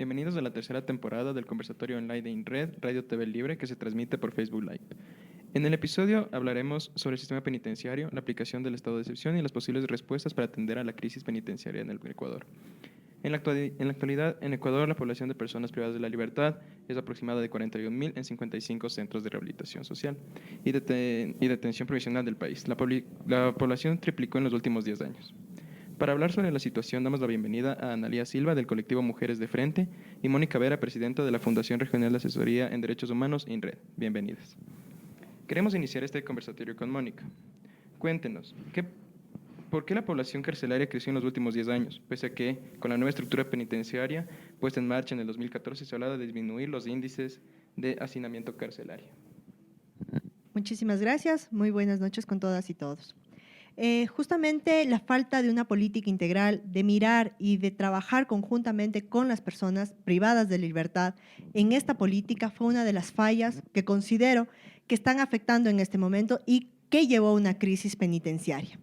Bienvenidos a la tercera temporada del conversatorio online de INRED, Radio TV Libre, que se transmite por Facebook Live. En el episodio hablaremos sobre el sistema penitenciario, la aplicación del estado de excepción y las posibles respuestas para atender a la crisis penitenciaria en el Ecuador. En la actualidad, en Ecuador, la población de personas privadas de la libertad es aproximada de 41.000 en 55 centros de rehabilitación social y detención provisional del país. La población triplicó en los últimos 10 años. Para hablar sobre la situación, damos la bienvenida a Analía Silva, del colectivo Mujeres de Frente, y Mónica Vera, presidenta de la Fundación Regional de Asesoría en Derechos Humanos, INRED. Bienvenidas. Queremos iniciar este conversatorio con Mónica. Cuéntenos, ¿por qué la población carcelaria creció en los últimos 10 años? Pese a que, con la nueva estructura penitenciaria puesta en marcha en el 2014, se hablaba de disminuir los índices de hacinamiento carcelario. Muchísimas gracias. Muy buenas noches con todas y todos. Justamente la falta de una política integral, de mirar y de trabajar conjuntamente con las personas privadas de libertad en esta política fue una de las fallas que considero que están afectando en este momento y que llevó a una crisis penitenciaria.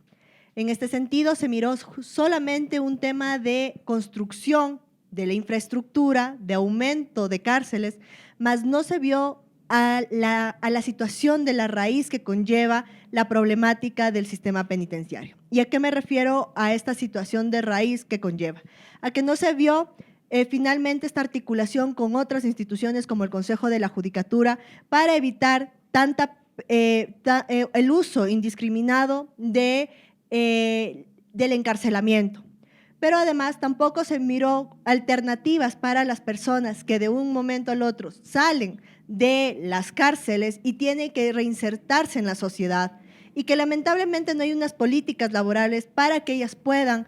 En este sentido, se miró solamente un tema de construcción de la infraestructura, de aumento de cárceles, mas no se vio a la situación de la raíz que conlleva la problemática del sistema penitenciario. ¿Y a qué me refiero a esta situación de raíz que conlleva? A que no se vio finalmente esta articulación con otras instituciones como el Consejo de la Judicatura para evitar el uso indiscriminado del encarcelamiento. Pero además tampoco se miró alternativas para las personas que de un momento al otro salen de las cárceles y tienen que reinsertarse en la sociedad y que lamentablemente no hay unas políticas laborales para que ellas puedan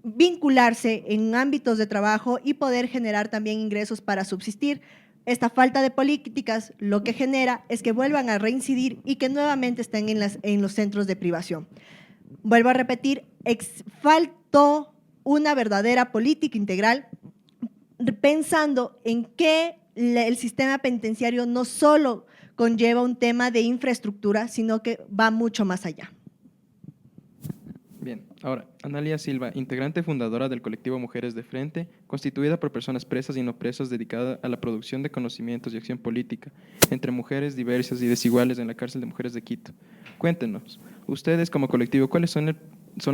vincularse en ámbitos de trabajo y poder generar también ingresos para subsistir. Esta falta de políticas lo que genera es que vuelvan a reincidir y que nuevamente estén en los centros de privación. Vuelvo a repetir, faltó una verdadera política integral pensando en que el sistema penitenciario no solo conlleva un tema de infraestructura, sino que va mucho más allá. Bien, ahora, Analía Silva, integrante fundadora del colectivo Mujeres de Frente, constituida por personas presas y no presas dedicada a la producción de conocimientos y acción política entre mujeres diversas y desiguales en la cárcel de mujeres de Quito. Cuéntenos, ustedes como colectivo, ¿cuáles son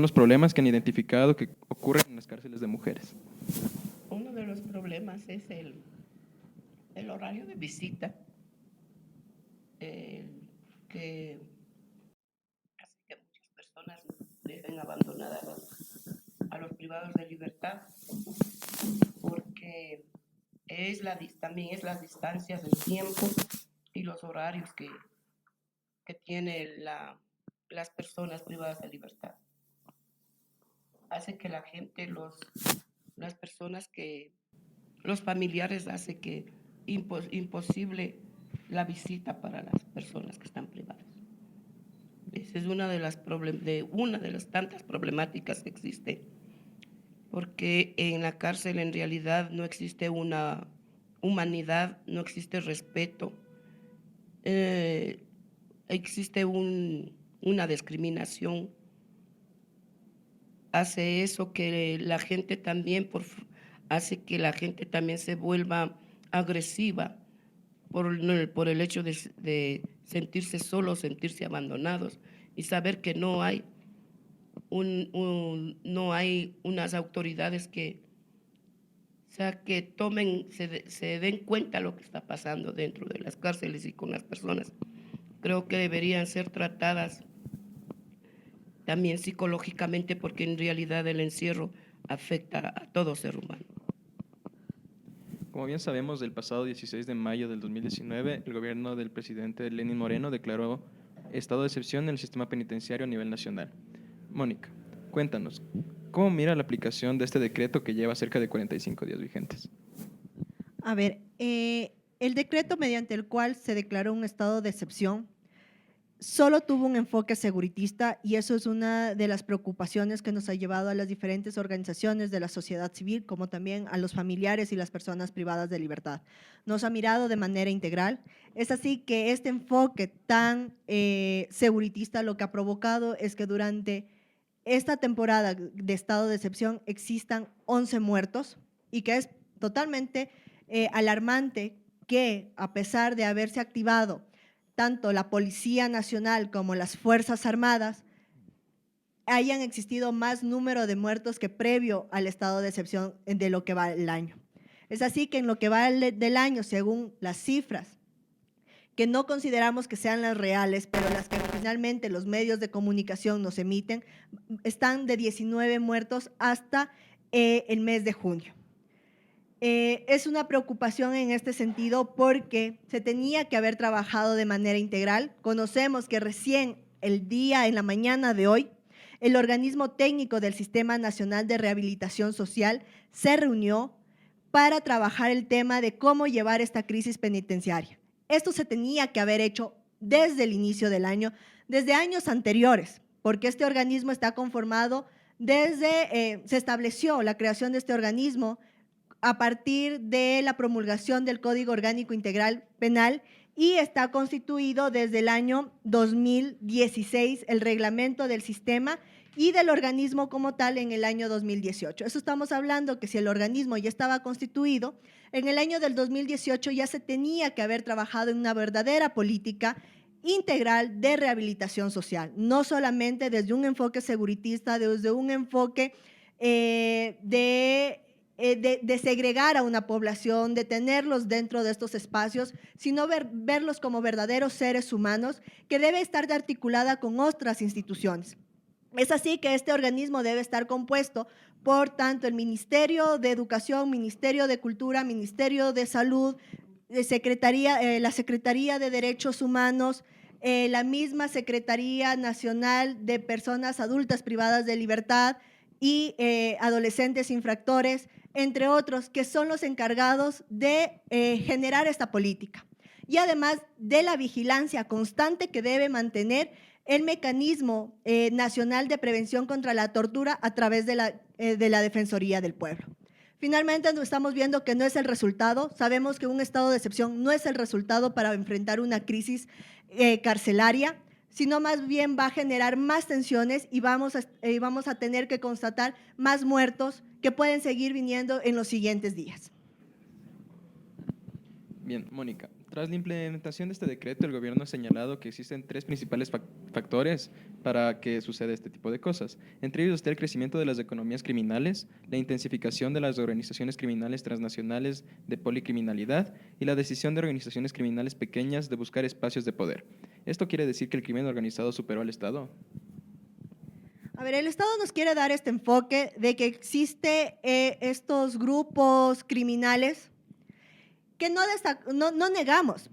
los problemas que han identificado que ocurren en las cárceles de mujeres? Uno de los problemas es el horario de visita, que hace que muchas personas dejen abandonadas a los privados de libertad, porque también es las distancias, el tiempo y los horarios que tienen las personas privadas de libertad. Hace que la gente, las personas los familiares, hace que imposible la visita para las personas que están privadas. Esa es una de las tantas problemáticas que existe, porque en la cárcel en realidad no existe una humanidad, no existe respeto, existe una discriminación. Hace eso que la gente también, hace que la gente también se vuelva agresiva por el hecho de sentirse solos, sentirse abandonados y saber que no hay no hay unas autoridades que se den cuenta de lo que está pasando dentro de las cárceles y con las personas. Creo que deberían ser tratadas también psicológicamente, porque en realidad el encierro afecta a todo ser humano. Como bien sabemos, el pasado 16 de mayo del 2019, el gobierno del presidente Lenín Moreno declaró estado de excepción en el sistema penitenciario a nivel nacional. Mónica, cuéntanos, ¿cómo mira la aplicación de este decreto que lleva cerca de 45 días vigentes? A ver, el decreto mediante el cual se declaró un estado de excepción solo tuvo un enfoque seguritista y eso es una de las preocupaciones que nos ha llevado a las diferentes organizaciones de la sociedad civil, como también a los familiares y las personas privadas de libertad. Nos ha mirado de manera integral. Es así que este enfoque tan seguritista lo que ha provocado es que durante esta temporada de estado de excepción existan 11 muertos y que es totalmente alarmante que, a pesar de haberse activado tanto la Policía Nacional como las Fuerzas Armadas, hayan existido más número de muertos que previo al estado de excepción de lo que va el año. Es así que en lo que va del año, según las cifras, que no consideramos que sean las reales, pero las que finalmente los medios de comunicación nos emiten, están de 19 muertos hasta el mes de junio. Es una preocupación en este sentido porque se tenía que haber trabajado de manera integral. Conocemos que recién en la mañana de hoy, el organismo técnico del Sistema Nacional de Rehabilitación Social se reunió para trabajar el tema de cómo llevar esta crisis penitenciaria. Esto se tenía que haber hecho desde el inicio del año, desde años anteriores, porque este organismo está conformado se estableció la creación de este organismo a partir de la promulgación del Código Orgánico Integral Penal y está constituido desde el año 2016 el reglamento del sistema y del organismo como tal en el año 2018. Eso estamos hablando que si el organismo ya estaba constituido, en el año del 2018 ya se tenía que haber trabajado en una verdadera política integral de rehabilitación social, no solamente desde un enfoque seguritista, desde un enfoque de segregar a una población, de tenerlos dentro de estos espacios, sino verlos como verdaderos seres humanos que debe estar articulada con otras instituciones. Es así que este organismo debe estar compuesto por tanto el Ministerio de Educación, Ministerio de Cultura, Ministerio de Salud, la Secretaría de Derechos Humanos, la misma Secretaría Nacional de Personas Adultas Privadas de Libertad y adolescentes infractores, entre otros, que son los encargados de generar esta política. Y además de la vigilancia constante que debe mantener el mecanismo nacional de prevención contra la tortura a través de la Defensoría del Pueblo. Finalmente, estamos viendo que no es el resultado. Sabemos que un estado de excepción no es el resultado para enfrentar una crisis carcelaria, sino más bien va a generar más tensiones y vamos a tener que constatar más muertos que pueden seguir viniendo en los siguientes días. Bien, Mónica, tras la implementación de este decreto, el gobierno ha señalado que existen tres principales factores para que suceda este tipo de cosas. Entre ellos está el crecimiento de las economías criminales, la intensificación de las organizaciones criminales transnacionales de policriminalidad y la decisión de organizaciones criminales pequeñas de buscar espacios de poder. ¿Esto quiere decir que el crimen organizado superó al Estado? A ver, el Estado nos quiere dar este enfoque de que existe estos grupos criminales que no negamos.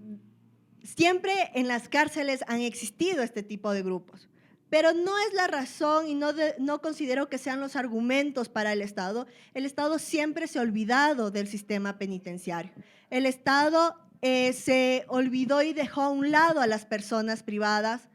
Siempre en las cárceles han existido este tipo de grupos, pero no es la razón y no considero que sean los argumentos para el Estado. El Estado siempre se ha olvidado del sistema penitenciario. El Estado se olvidó y dejó a un lado a las personas privadas,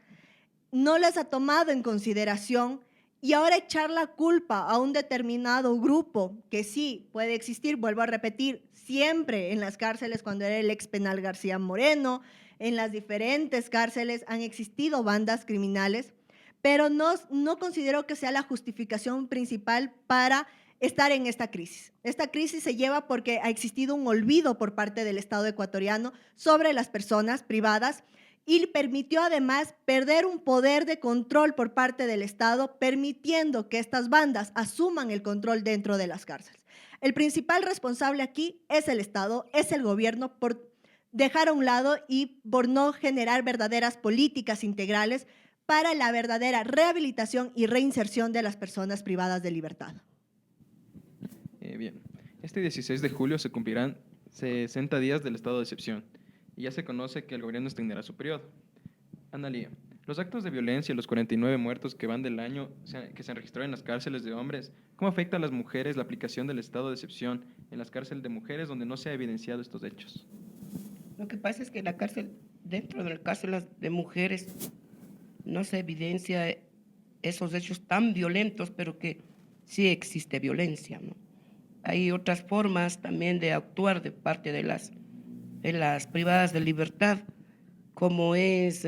no las ha tomado en consideración y ahora echar la culpa a un determinado grupo que sí puede existir, vuelvo a repetir, siempre en las cárceles cuando era el ex penal García Moreno, en las diferentes cárceles han existido bandas criminales, pero no considero que sea la justificación principal para estar en esta crisis. Esta crisis se lleva porque ha existido un olvido por parte del Estado ecuatoriano sobre las personas privadas y permitió además perder un poder de control por parte del Estado, permitiendo que estas bandas asuman el control dentro de las cárceles. El principal responsable aquí es el Estado, es el gobierno por dejar a un lado y por no generar verdaderas políticas integrales para la verdadera rehabilitación y reinserción de las personas privadas de libertad. Bien, este 16 de julio se cumplirán 60 días del estado de excepción y ya se conoce que el gobierno extenderá su periodo. Analía, los actos de violencia y los 49 muertos que van del año que se han registrado en las cárceles de hombres, ¿cómo afecta a las mujeres la aplicación del estado de excepción en las cárceles de mujeres donde no se ha evidenciado estos hechos? Lo que pasa es que dentro de las cárceles de mujeres no se evidencia esos hechos tan violentos, pero que sí existe violencia, ¿no? Hay otras formas también de actuar de parte de las privadas de libertad, como es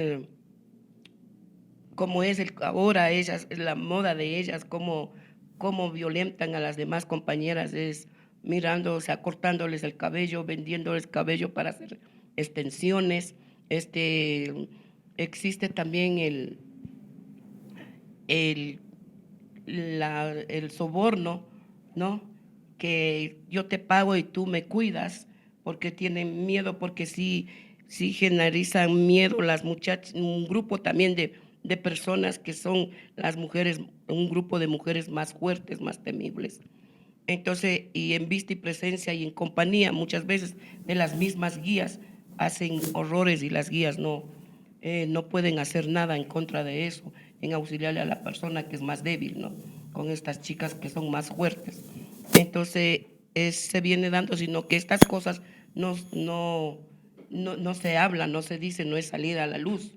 ahora ellas, la moda de ellas, cómo violentan a las demás compañeras, es mirando, o sea, cortándoles el cabello, vendiéndoles cabello para hacer extensiones. Existe también el, el soborno, ¿no? Que yo te pago y tú me cuidas, porque tienen miedo, porque sí generalizan miedo las muchachas, un grupo también de personas que son las mujeres, un grupo de mujeres más fuertes, más temibles. Entonces, y en vista y presencia y en compañía muchas veces de las mismas guías hacen horrores y las guías no pueden hacer nada en contra de eso, en auxiliarle a la persona que es más débil, ¿no? Con estas chicas que son más fuertes. Entonces, se viene dando, sino que estas cosas no se hablan, no se dicen, no es salida a la luz,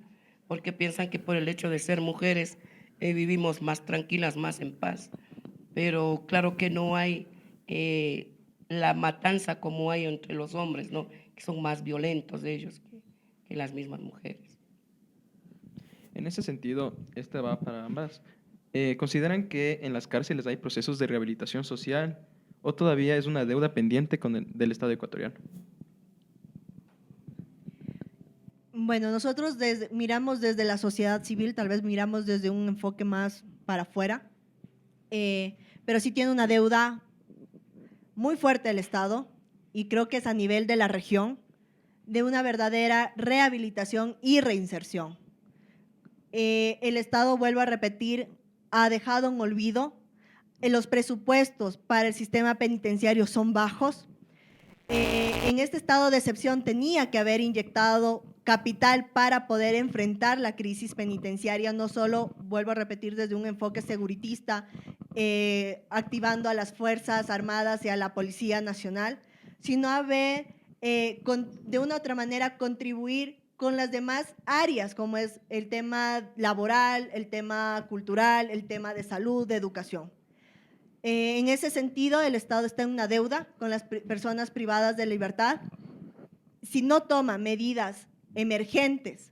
porque piensan que por el hecho de ser mujeres vivimos más tranquilas, más en paz. Pero claro que no hay la matanza como hay entre los hombres, ¿no? Que son más violentos ellos que las mismas mujeres. En ese sentido, esta va para ambas. ¿Consideran que en las cárceles hay procesos de rehabilitación social o todavía es una deuda pendiente del Estado ecuatoriano? Bueno, nosotros miramos desde la sociedad civil, tal vez miramos desde un enfoque más para afuera, pero sí tiene una deuda muy fuerte el Estado, y creo que es a nivel de la región, de una verdadera rehabilitación y reinserción. El Estado, vuelvo a repetir, ha dejado en olvido. Los presupuestos para el sistema penitenciario son bajos. En este estado de excepción tenía que haber inyectado capital para poder enfrentar la crisis penitenciaria, no solo, vuelvo a repetir, desde un enfoque seguritista, activando a las Fuerzas Armadas y a la Policía Nacional, sino haber, de una u otra manera, contribuir con las demás áreas, como es el tema laboral, el tema cultural, el tema de salud, de educación. En ese sentido, el Estado está en una deuda con las personas privadas de libertad. Si no toma medidas emergentes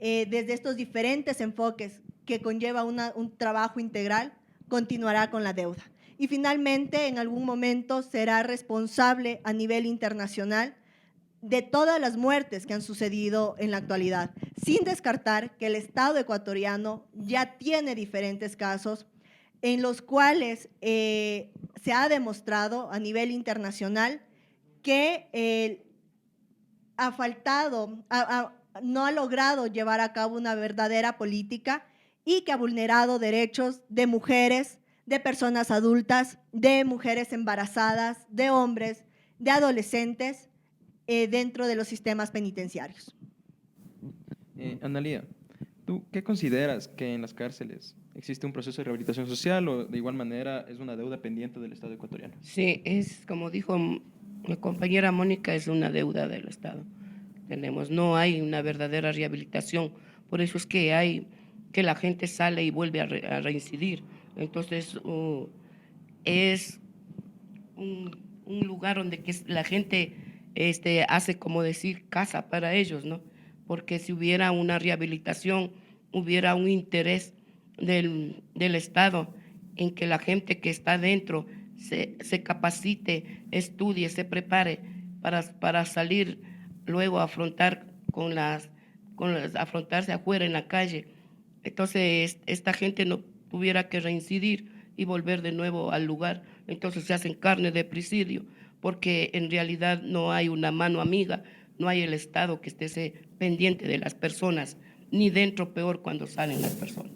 desde estos diferentes enfoques que conlleva un trabajo integral, continuará con la deuda. Y finalmente, en algún momento será responsable a nivel internacional de todas las muertes que han sucedido en la actualidad, sin descartar que el Estado ecuatoriano ya tiene diferentes casos en los cuales se ha demostrado a nivel internacional que ha faltado, no ha logrado llevar a cabo una verdadera política y que ha vulnerado derechos de mujeres, de personas adultas, de mujeres embarazadas, de hombres, de adolescentes dentro de los sistemas penitenciarios. Analía, ¿tú qué consideras que en las cárceles existe un proceso de rehabilitación social o de igual manera es una deuda pendiente del Estado ecuatoriano? Sí, es como dijo mi compañera Mónica, es una deuda del Estado. No hay una verdadera rehabilitación, por eso es que hay que la gente sale y vuelve a reincidir. Entonces, es un lugar donde la gente hace, como decir, casa para ellos, ¿no? Porque si hubiera una rehabilitación, hubiera un interés del Estado en que la gente que está dentro se capacite, estudie, se prepare para salir luego a afrontar afrontarse afuera en la calle. Entonces, esta gente no tuviera que reincidir y volver de nuevo al lugar. Entonces se hacen carne de presidio, porque en realidad no hay una mano amiga, no hay el Estado que esté pendiente de las personas, ni dentro, peor cuando salen las personas.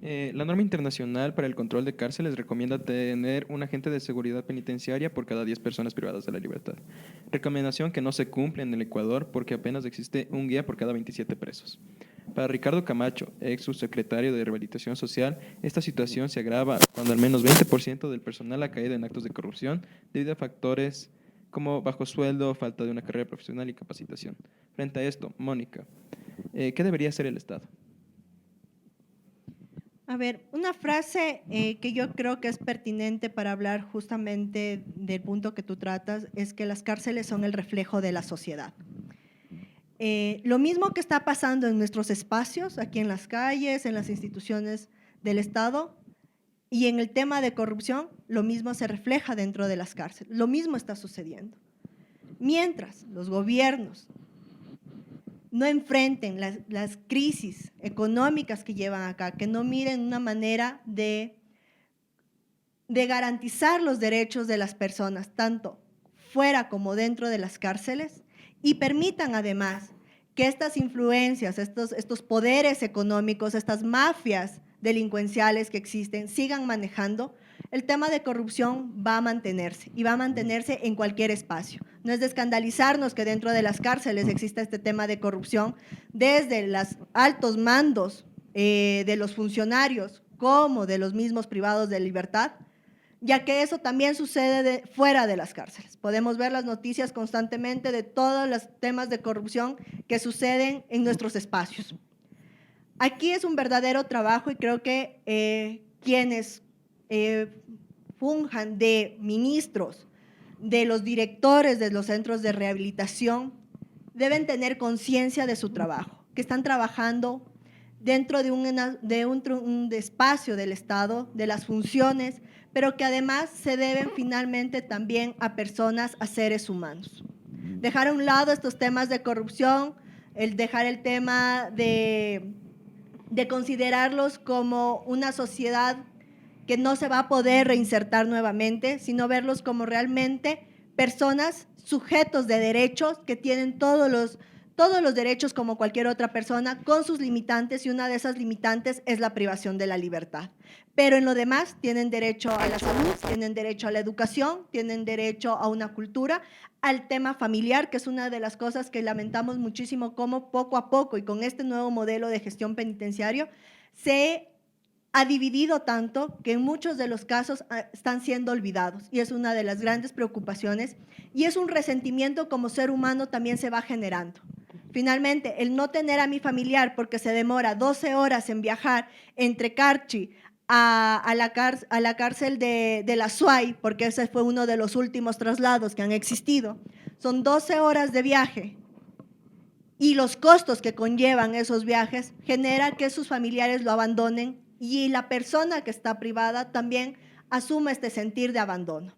La norma internacional para el control de cárceles recomienda tener un agente de seguridad penitenciaria por cada 10 personas privadas de la libertad. Recomendación que no se cumple en el Ecuador porque apenas existe un guía por cada 27 presos. Para Ricardo Camacho, ex subsecretario de Rehabilitación Social, esta situación se agrava cuando al menos 20% del personal ha caído en actos de corrupción debido a factores como bajo sueldo, falta de una carrera profesional y capacitación. Frente a esto, Mónica, ¿qué debería hacer el Estado? A ver, una frase que yo creo que es pertinente para hablar justamente del punto que tú tratas es que las cárceles son el reflejo de la sociedad. Lo mismo que está pasando en nuestros espacios, aquí en las calles, en las instituciones del Estado, Y en el tema de corrupción, lo mismo se refleja dentro de las cárceles, lo mismo está sucediendo. Mientras los gobiernos no enfrenten las crisis económicas que llevan acá, que no miren una manera de garantizar los derechos de las personas, tanto fuera como dentro de las cárceles, y permitan además que estas influencias, estos poderes económicos, estas mafias delincuenciales que existen, sigan manejando, el tema de corrupción va a mantenerse y va a mantenerse en cualquier espacio. No es de escandalizarnos que dentro de las cárceles exista este tema de corrupción, desde los altos mandos de los funcionarios como de los mismos privados de libertad, ya que eso también sucede fuera de las cárceles. Podemos ver las noticias constantemente de todos los temas de corrupción que suceden en nuestros espacios. Aquí es un verdadero trabajo y creo que quienes funjan de ministros, de los directores de los centros de rehabilitación, deben tener conciencia de su trabajo, que están trabajando dentro de un espacio del Estado, de las funciones, pero que además se deben finalmente también a personas, a seres humanos. Dejar a un lado estos temas de corrupción, dejar el tema de considerarlos como una sociedad que no se va a poder reinsertar nuevamente, sino verlos como realmente personas, sujetos de derechos que tienen todos los derechos como cualquier otra persona, con sus limitantes, y una de esas limitantes es la privación de la libertad. Pero en lo demás tienen derecho a la salud, tienen derecho a la educación, tienen derecho a una cultura, al tema familiar, que es una de las cosas que lamentamos muchísimo, cómo poco a poco y con este nuevo modelo de gestión penitenciario se ha dividido tanto que en muchos de los casos están siendo olvidados, y es una de las grandes preocupaciones, y es un resentimiento como ser humano también se va generando. Finalmente, el no tener a mi familiar porque se demora 12 horas en viajar entre Carchi a la cárcel de la SUAY, porque ese fue uno de los últimos traslados que han existido, son 12 horas de viaje, y los costos que conllevan esos viajes genera que sus familiares lo abandonen, y la persona que está privada también asume este sentir de abandono.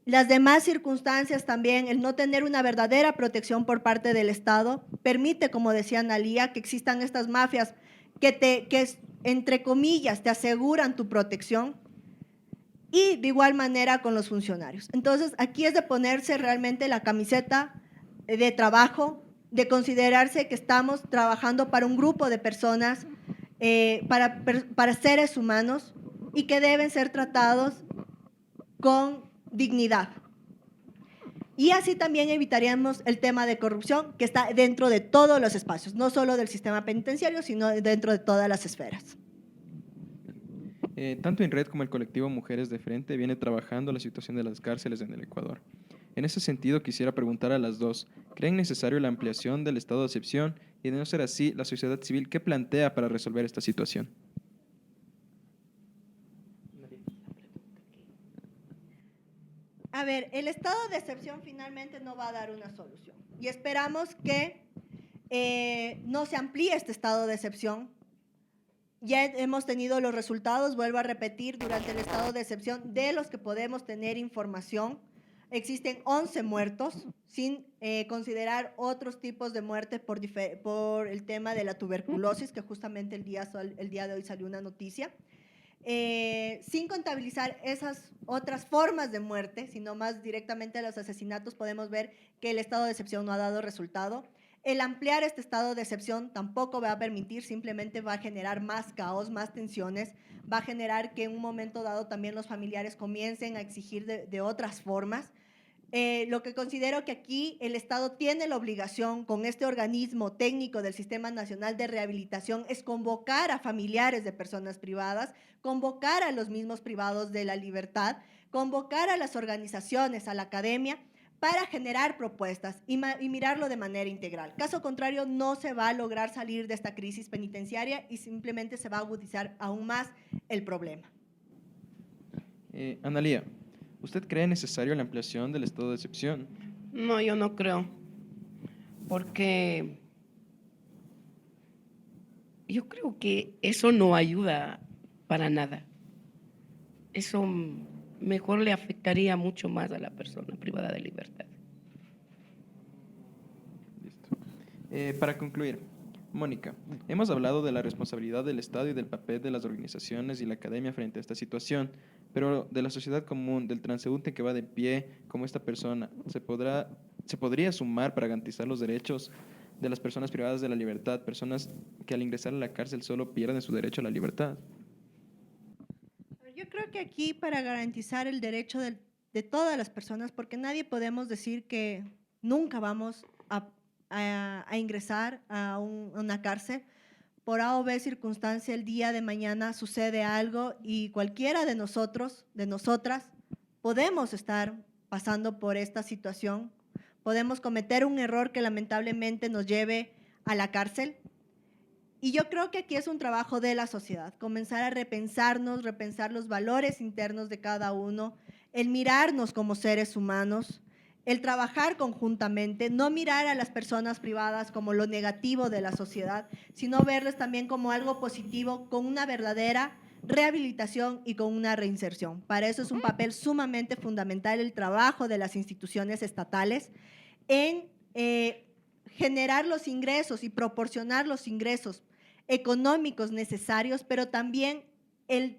Las demás circunstancias también, el no tener una verdadera protección por parte del Estado, permite, como decía Analía, que existan estas mafias que entre comillas, te aseguran tu protección, y de igual manera con los funcionarios. Entonces, aquí es de ponerse realmente la camiseta de trabajo, de considerarse que estamos trabajando para un grupo de personas, para seres humanos, y que deben ser tratados con dignidad. Y así también evitaríamos el tema de corrupción que está dentro de todos los espacios, no solo del sistema penitenciario, sino dentro de todas las esferas. Tanto INRED como el colectivo Mujeres de Frente viene trabajando la situación de las cárceles en el Ecuador. En ese sentido, quisiera preguntar a las dos, ¿creen necesario la ampliación del estado de excepción? Y de no ser así, la sociedad civil, ¿qué plantea para resolver esta situación? A ver, el estado de excepción finalmente no va a dar una solución, y esperamos que no se amplíe este estado de excepción. Ya hemos tenido los resultados, vuelvo a repetir, durante el estado de excepción, de los que podemos tener información, existen 11 muertos, sin considerar otros tipos de muertes por el tema de la tuberculosis, que justamente el día de hoy salió una noticia. Sin contabilizar esas otras formas de muerte, sino más directamente los asesinatos, podemos ver que el estado de excepción no ha dado resultado. El ampliar este estado de excepción tampoco va a permitir, simplemente va a generar más caos, más tensiones, va a generar que en un momento dado también los familiares comiencen a exigir de otras formas. Lo que considero que aquí el Estado tiene la obligación, con este organismo técnico del Sistema Nacional de Rehabilitación, es convocar a familiares de personas privadas, convocar a los mismos privados de la libertad, convocar a las organizaciones, a la academia, para generar propuestas y mirarlo de manera integral. Caso contrario, no se va a lograr salir de esta crisis penitenciaria y simplemente se va a agudizar aún más el problema. Analía, ¿usted cree necesario la ampliación del estado de excepción? No, yo no creo, porque yo creo que eso no ayuda para nada. eso mejor le afectaría mucho más a la persona privada de libertad. Listo. Para concluir, Mónica, hemos hablado de la responsabilidad del Estado y del papel de las organizaciones y la academia frente a esta situación, pero de la sociedad común, del transeúnte que va de pie como esta persona, ¿se podría sumar para garantizar los derechos de las personas privadas de la libertad, personas que al ingresar a la cárcel solo pierden su derecho a la libertad? Yo creo que aquí para garantizar el derecho de todas las personas, porque nadie podemos decir que nunca vamos a ingresar a una cárcel, por A o B circunstancia el día de mañana sucede algo y cualquiera de nosotros, de nosotras, podemos estar pasando por esta situación, podemos cometer un error que lamentablemente nos lleve a la cárcel. Y yo creo que aquí es un trabajo de la sociedad, comenzar a repensarnos, repensar los valores internos de cada uno, el mirarnos como seres humanos, el trabajar conjuntamente, no mirar a las personas privadas como lo negativo de la sociedad, sino verles también como algo positivo, con una verdadera rehabilitación y con una reinserción. Para eso es un papel sumamente fundamental el trabajo de las instituciones estatales en generar los ingresos y proporcionar los ingresos económicos necesarios, pero también el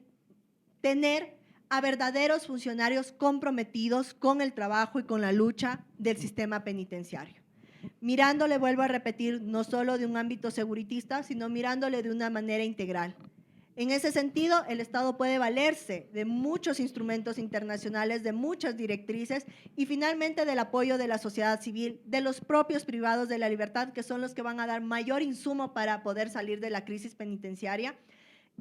tener a verdaderos funcionarios comprometidos con el trabajo y con la lucha del sistema penitenciario. Mirándole, vuelvo a repetir, no solo de un ámbito seguritista, sino mirándole de una manera integral. En ese sentido, el Estado puede valerse de muchos instrumentos internacionales, de muchas directrices y finalmente del apoyo de la sociedad civil, de los propios privados de la libertad, que son los que van a dar mayor insumo para poder salir de la crisis penitenciaria,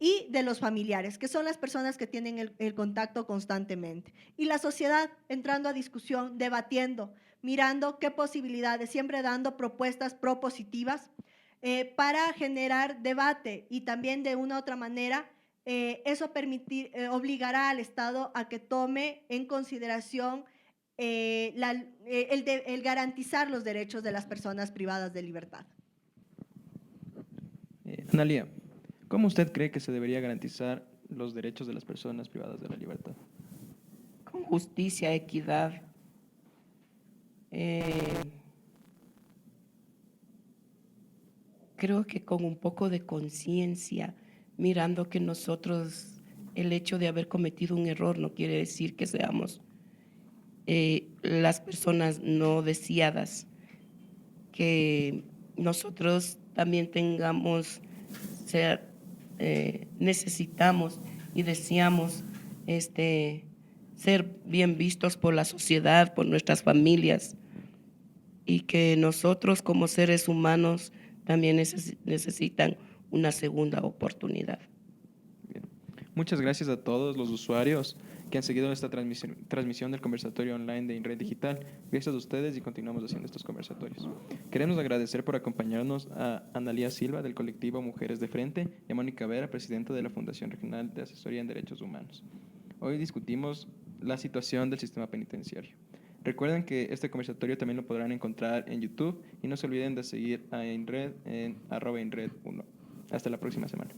y de los familiares, que son las personas que tienen el contacto constantemente. Y la sociedad entrando a discusión, debatiendo, mirando qué posibilidades, siempre dando propuestas propositivas para generar debate y también de una u otra manera eso obligará al Estado a que tome en consideración el garantizar los derechos de las personas privadas de libertad. Analía, ¿cómo usted cree que se debería garantizar los derechos de las personas privadas de la libertad? Con justicia, equidad, creo que con un poco de conciencia, mirando que nosotros, el hecho de haber cometido un error no quiere decir que seamos las personas no deseadas, que nosotros también necesitamos y deseamos ser bien vistos por la sociedad, por nuestras familias, y que nosotros como seres humanos también necesitan una segunda oportunidad. Bien. Muchas gracias a todos los usuarios que han seguido esta transmisión del conversatorio online de INRED Digital. Gracias a ustedes y continuamos haciendo estos conversatorios. Queremos agradecer por acompañarnos a Analía Silva del colectivo Mujeres de Frente y a Mónica Vera, presidenta de la Fundación Regional de Asesoría en Derechos Humanos. Hoy discutimos la situación del sistema penitenciario. Recuerden que este conversatorio también lo podrán encontrar en YouTube y no se olviden de seguir a INRED en @INRED1. Hasta la próxima semana.